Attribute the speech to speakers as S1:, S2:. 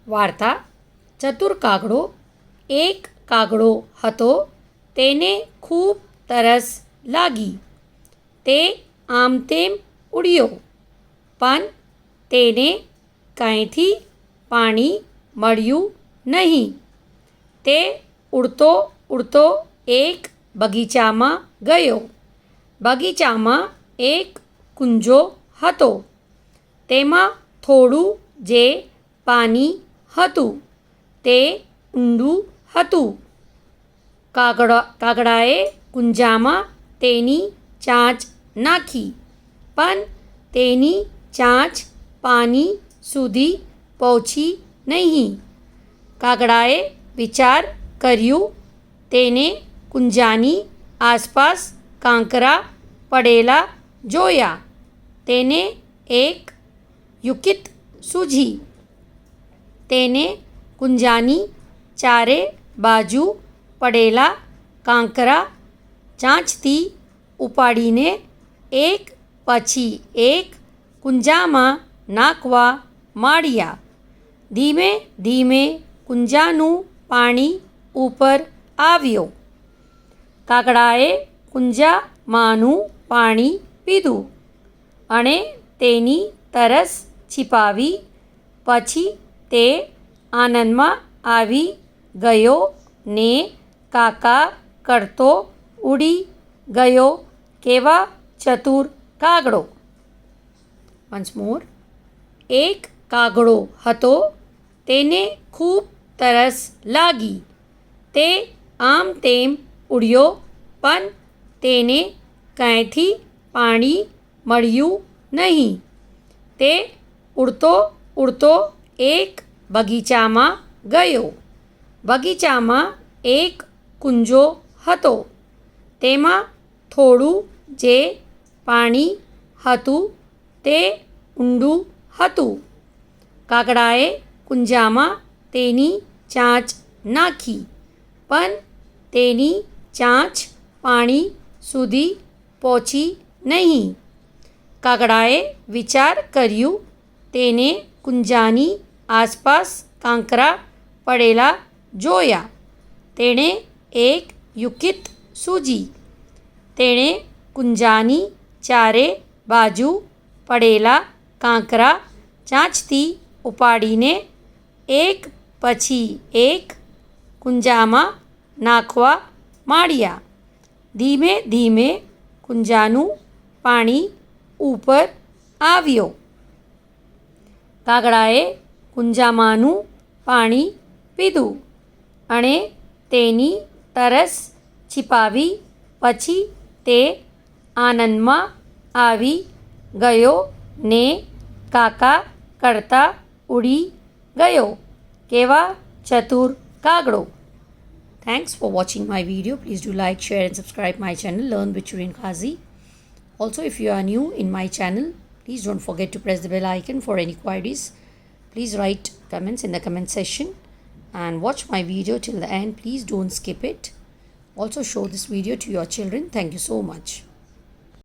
S1: વાર્તા ચતુર કાગડો. એક કાગડો હતો, તેને ખૂબ તરસ લાગી. તે આમ તેમ ઉડ્યો, પણ તેને ક્યાંયથી પાણી મળ્યું નહીં. તે ઉડતો ઉડતો એક બગીચામાં ગયો. બગીચામાં એક કુંજો હતો. તેમાં થોડું જે પાણી હતું તે ઊંડું હતું. કાગડાએ કુંજામાં તેની ચાંચ નાખી, પણ તેની ચાંચ પાણી સુધી પહોંચી નહીં. કાગડાએ વિચાર કર્યું. તેને કુંજાની આસપાસ કાંકરા પડેલા જોયા. તેને એક યુક્તિ સૂઝી. તેને કુંજાની ચારે બાજુ પડેલા કાંકરા ચાંચથી ઉપાડીને એક પછી એક કુંજામાં નાખવા માંડ્યા. ધીમે ધીમે કુંજાનું પાણી ઉપર આવ્યું. કાગડાએ કુંજામાંનું પાણી પીધું અને તેની તરસ છીપાવી. પછી તે આનંદમાં આવી ગયો ને કાકા કરતો ઉડી ગયો. કેવા ચતુર કાગડો! વન્સ મોર. એક કાગડો હતો, તેને ખૂબ તરસ લાગી. તે આમ તેમ ઉડ્યો, પણ તેને ક્યાંયથી પાણી મળ્યું નહીં. તે ઉડતો ઉડતો એક બગીચામાં ગયો. બગીચામાં એક કુંજો હતો. તેમાં થોડું જે પાણી હતું તે ઊંડું હતું. કાગડાએ કુંજામાં તેની ચાંચ નાખી, પણ તેની ચાંચ પાણી સુધી પહોંચી નહીં. કાગડાએ વિચાર કર્યું. તેને કુંજાની આસપાસ કાંકરા પડેલા જોયા. તેણે એક યુક્તિ સૂઝી. તેણે કુંજાની ચારે બાજુ પડેલા કાંકરા ચાંચથી ઉપાડીને એક પછી એક કુંજામાં નાખવા માંડ્યા. ધીમે ધીમે કુંજાનું પાણી ઉપર આવ્યું. કાગડાએ કુંજામાંનું પાણી પીધું અને તેની તરસ છીપાવી. પછી તે આનંદમાં આવી ગયો ને કાકા કરતા ઉડી ગયો. કેવા ચતુર કાગડો! Thanks for watching my video. Please do like, share and subscribe my channel, Learn with Shireen Qazi. Also, if you are new in my channel, please don't forget to press the bell icon for any queries. Please write comments in the comment section and watch my video till the end. Please don't skip it. Also show this video to your children. Thank you so much.